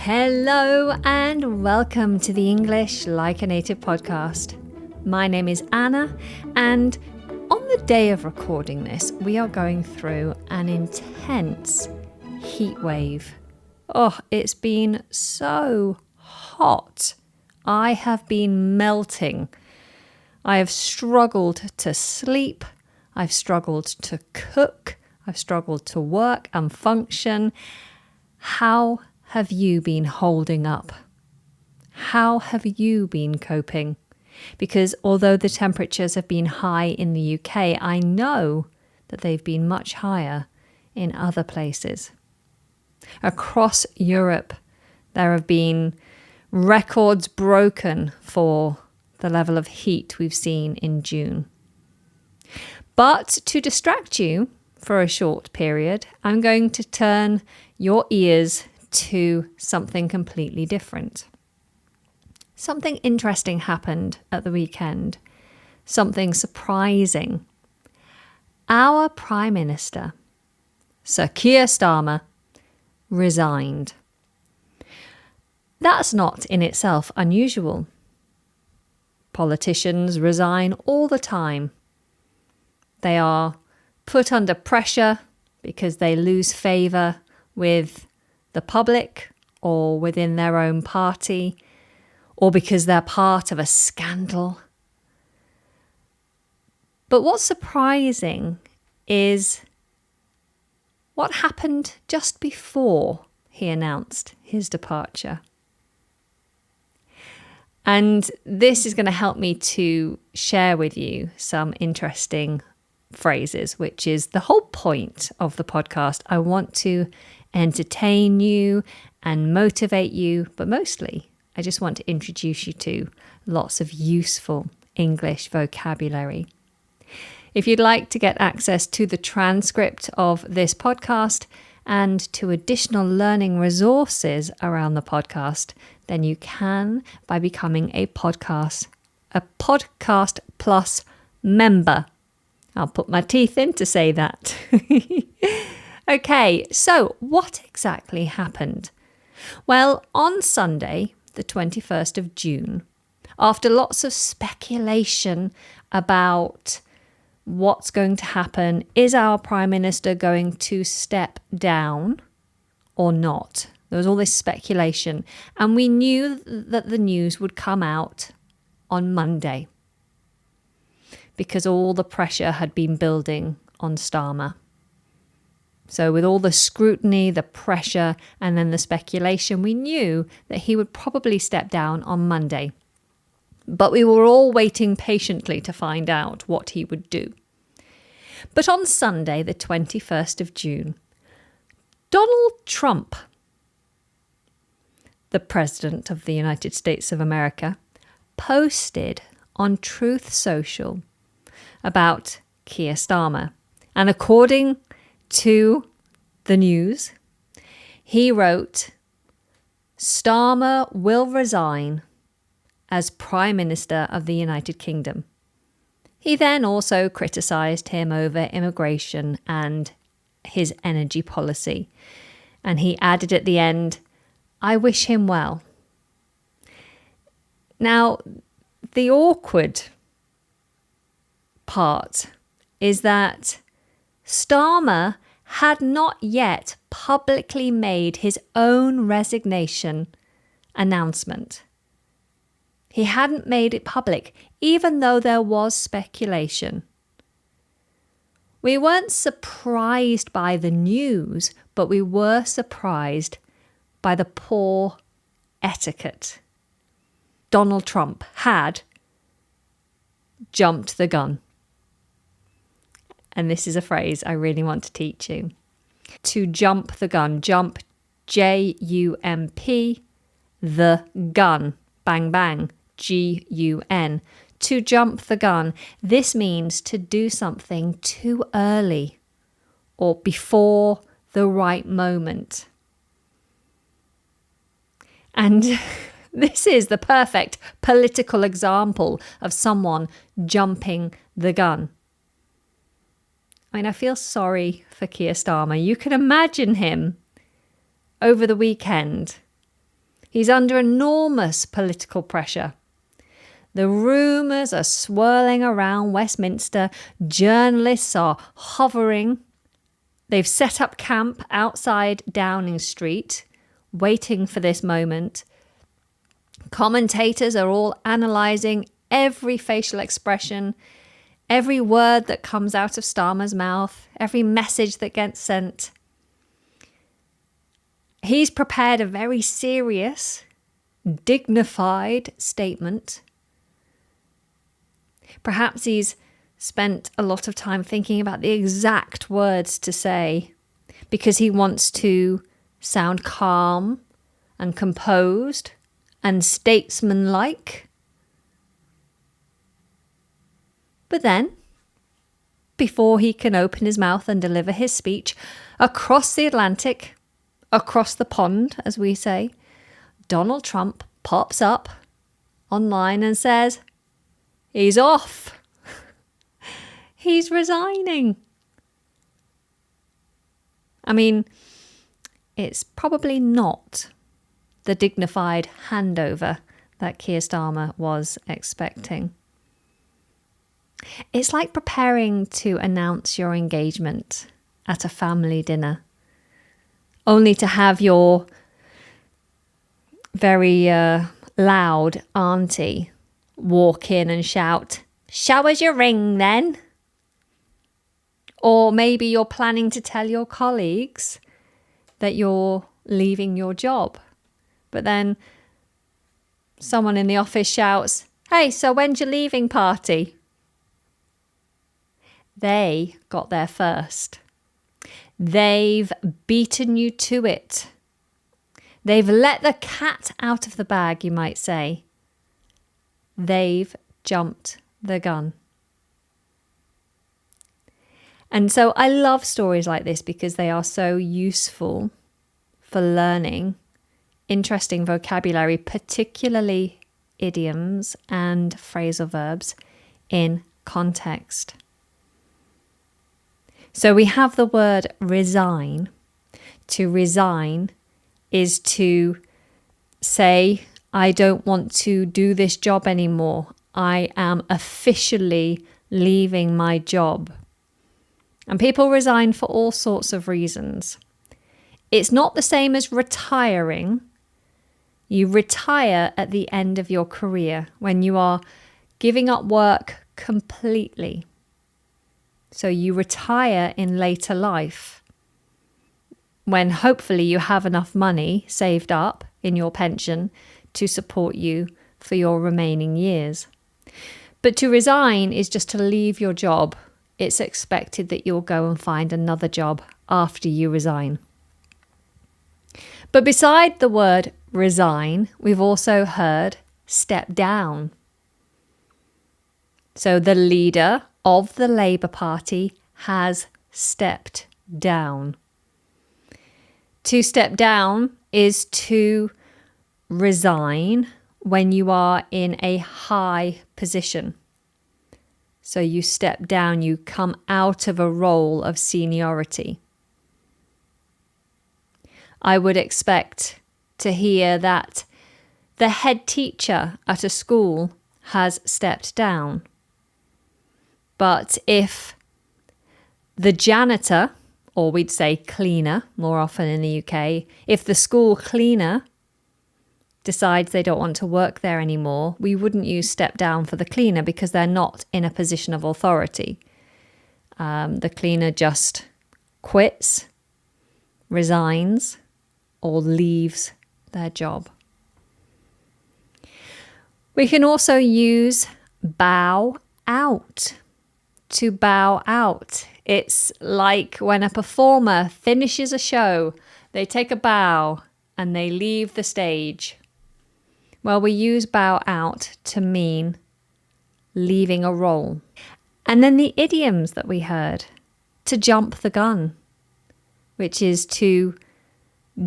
Hello and welcome to the English Like a Native podcast. My name is Anna, and on the day of recording this, we are going through an intense heat wave. Oh, it's been so hot. I have been melting. I have struggled to sleep. I've struggled to cook. I've struggled to work and function. How have you been holding up? How have you been coping? Because although the temperatures have been high in the UK, I know that they've been much higher in other places. Across Europe, there have been records broken for the level of heat we've seen in June. But to distract you for a short period, I'm going to turn your ears to something completely different. Something interesting happened at the weekend. Something surprising. Our Prime Minister, Sir Keir Starmer, resigned. That's not in itself unusual. Politicians resign all the time. They are put under pressure because they lose favour with the public or within their own party, or because they're part of a scandal. But what's surprising is what happened just before he announced his departure. And this is going to help me to share with you some interesting phrases, which is the whole point of the podcast. I want to entertain you and motivate you, but mostly I just want to introduce you to lots of useful English vocabulary. If you'd like to get access to the transcript of this podcast and to additional learning resources around the podcast, then you can by becoming a Podcast Plus member. I'll put my teeth in to say that. Okay, so what exactly happened? Well, on Sunday, the 21st of June, after lots of speculation about what's going to happen, is our Prime Minister going to step down or not? There was all this speculation, and we knew that the news would come out on Monday because all the pressure had been building on Starmer. So with all the scrutiny, the pressure, and then the speculation, we knew that he would probably step down on Monday. But we were all waiting patiently to find out what he would do. But on Sunday, the 21st of June, Donald Trump, the President of the United States of America, posted on Truth Social about Keir Starmer. And according to the news, he wrote, "Starmer will resign as Prime Minister of the United Kingdom." He then also criticised him over immigration and his energy policy. And he added at the end, "I wish him well." Now, the awkward part is that Starmer had not yet publicly made his own resignation announcement. He hadn't made it public, even though there was speculation. We weren't surprised by the news, but we were surprised by the poor etiquette. Donald Trump had jumped the gun. And this is a phrase I really want to teach you. To jump the gun. Jump, J-U-M-P, the gun, bang bang, G-U-N. To jump the gun. This means to do something too early or before the right moment. And this is the perfect political example of someone jumping the gun. I mean, I feel sorry for Keir Starmer. You can imagine him over the weekend He's under enormous political pressure. The rumours are swirling around Westminster. Journalists are hovering. They've set up camp outside Downing Street, waiting for this moment. Commentators are all analysing every facial expression, every word that comes out of Starmer's mouth, every message that gets sent. He's prepared a very serious, dignified statement. Perhaps he's spent a lot of time thinking about the exact words to say because he wants to sound calm and composed and statesmanlike. But then, before he can open his mouth and deliver his speech, across the Atlantic, across the pond, as we say, Donald Trump pops up online and says, he's off. He's resigning. I mean, it's probably not the dignified handover that Keir Starmer was expecting. It's like preparing to announce your engagement at a family dinner, only to have your very loud auntie walk in and shout, "Show us your ring then." Or maybe you're planning to tell your colleagues that you're leaving your job. But then someone in the office shouts, "Hey, so when's your leaving party?" They got there first. They've beaten you to it. They've let the cat out of the bag, you might say. They've jumped the gun. And so I love stories like this because they are so useful for learning interesting vocabulary, particularly idioms and phrasal verbs in context. So we have the word resign. To resign is to say, I don't want to do this job anymore. I am officially leaving my job. And people resign for all sorts of reasons. It's not the same as retiring. You retire at the end of your career when you are giving up work completely. So you retire in later life when hopefully you have enough money saved up in your pension to support you for your remaining years. But to resign is just to leave your job. It's expected that you'll go and find another job after you resign. But beside the word resign, we've also heard step down. So the leader of the Labour Party has stepped down. To step down is to resign when you are in a high position. So you step down, you come out of a role of seniority. I would expect to hear that the head teacher at a school has stepped down. But if the janitor, or we'd say cleaner more often in the UK, if the school cleaner decides they don't want to work there anymore, we wouldn't use step down for the cleaner because they're not in a position of authority. The cleaner just quits, resigns, or leaves their job. We can also use bow out. To bow out. It's like when a performer finishes a show, they take a bow and they leave the stage. Well, we use bow out to mean leaving a role. And then the idioms that we heard, to jump the gun, which is to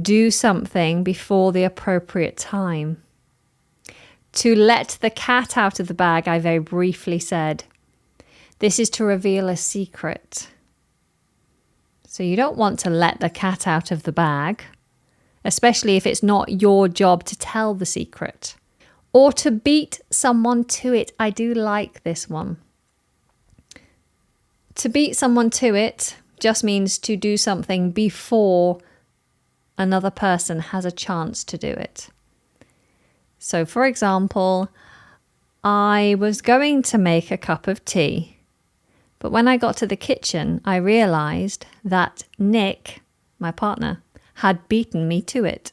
do something before the appropriate time. To let the cat out of the bag, I very briefly said. This is to reveal a secret. So you don't want to let the cat out of the bag, especially if it's not your job to tell the secret. Or to beat someone to it. I do like this one. To beat someone to it just means to do something before another person has a chance to do it. So, for example, I was going to make a cup of tea, but when I got to the kitchen, I realized that Nick, my partner, had beaten me to it.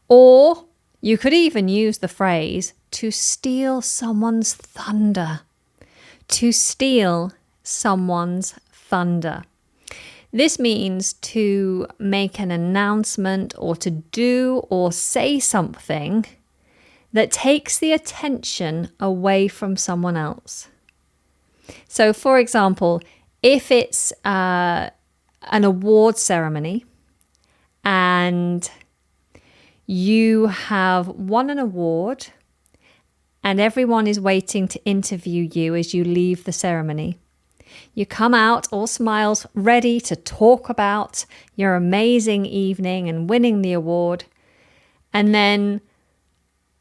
Or you could even use the phrase to steal someone's thunder. To steal someone's thunder. This means to make an announcement or to do or say something that takes the attention away from someone else. So, for example, if it's an award ceremony and you have won an award and everyone is waiting to interview you as you leave the ceremony, you come out all smiles, ready to talk about your amazing evening and winning the award, and then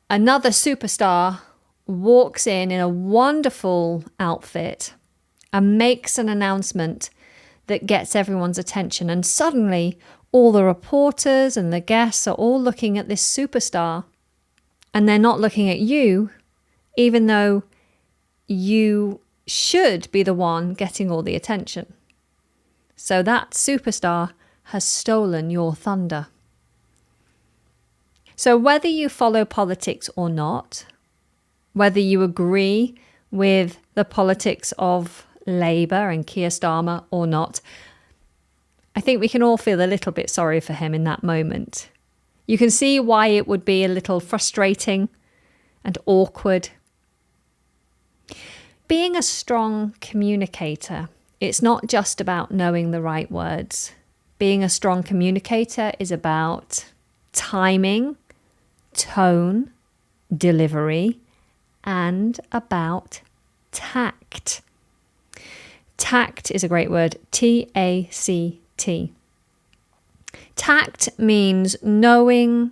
another superstar walks in a wonderful outfit and makes an announcement that gets everyone's attention. And suddenly, all the reporters and the guests are all looking at this superstar, and they're not looking at you, even though you should be the one getting all the attention. So that superstar has stolen your thunder. So whether you follow politics or not, whether you agree with the politics of Labour and Keir Starmer or not, I think we can all feel a little bit sorry for him in that moment. You can see why it would be a little frustrating and awkward. Being a strong communicator, it's not just about knowing the right words. Being a strong communicator is about timing, tone, delivery, and about tact. Tact is a great word, T-A-C-T. Tact means knowing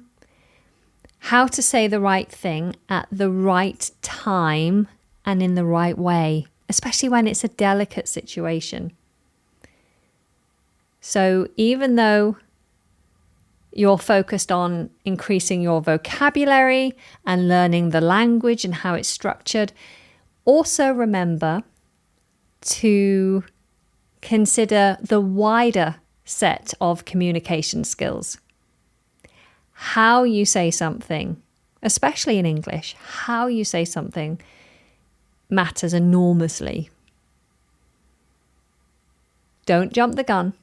how to say the right thing at the right time and in the right way, especially when it's a delicate situation. So even though you're focused on increasing your vocabulary and learning the language and how it's structured, also remember to consider the wider set of communication skills. How you say something, especially in English, how you say something matters enormously. Don't jump the gun.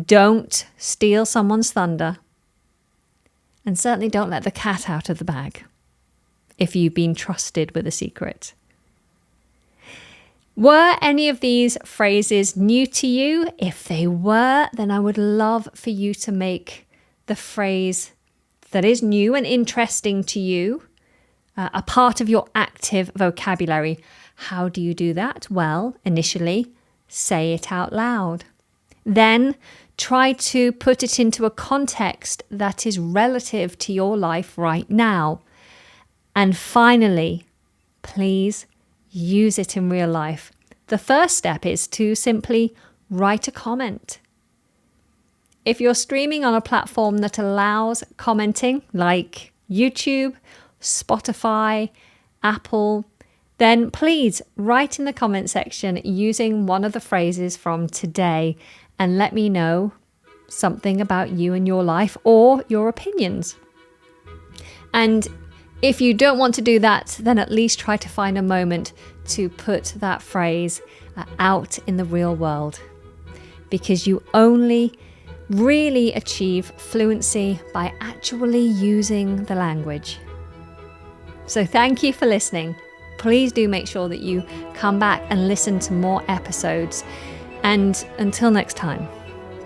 Don't steal someone's thunder. And certainly don't let the cat out of the bag if you've been trusted with a secret. Were any of these phrases new to you? If they were, then I would love for you to make the phrase that is new and interesting to you a part of your active vocabulary. How do you do that? Well, initially, say it out loud. Then try to put it into a context that is relative to your life right now. And finally, please use it in real life. The first step is to simply write a comment. If you're streaming on a platform that allows commenting, like YouTube, Spotify, Apple, then please write in the comment section using one of the phrases from today and let me know something about you and your life or your opinions. And if you don't want to do that, then at least try to find a moment to put that phrase out in the real world, because you only really achieve fluency by actually using the language. So thank you for listening. Please do make sure that you come back and listen to more episodes. And until next time,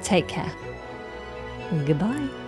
take care. Goodbye.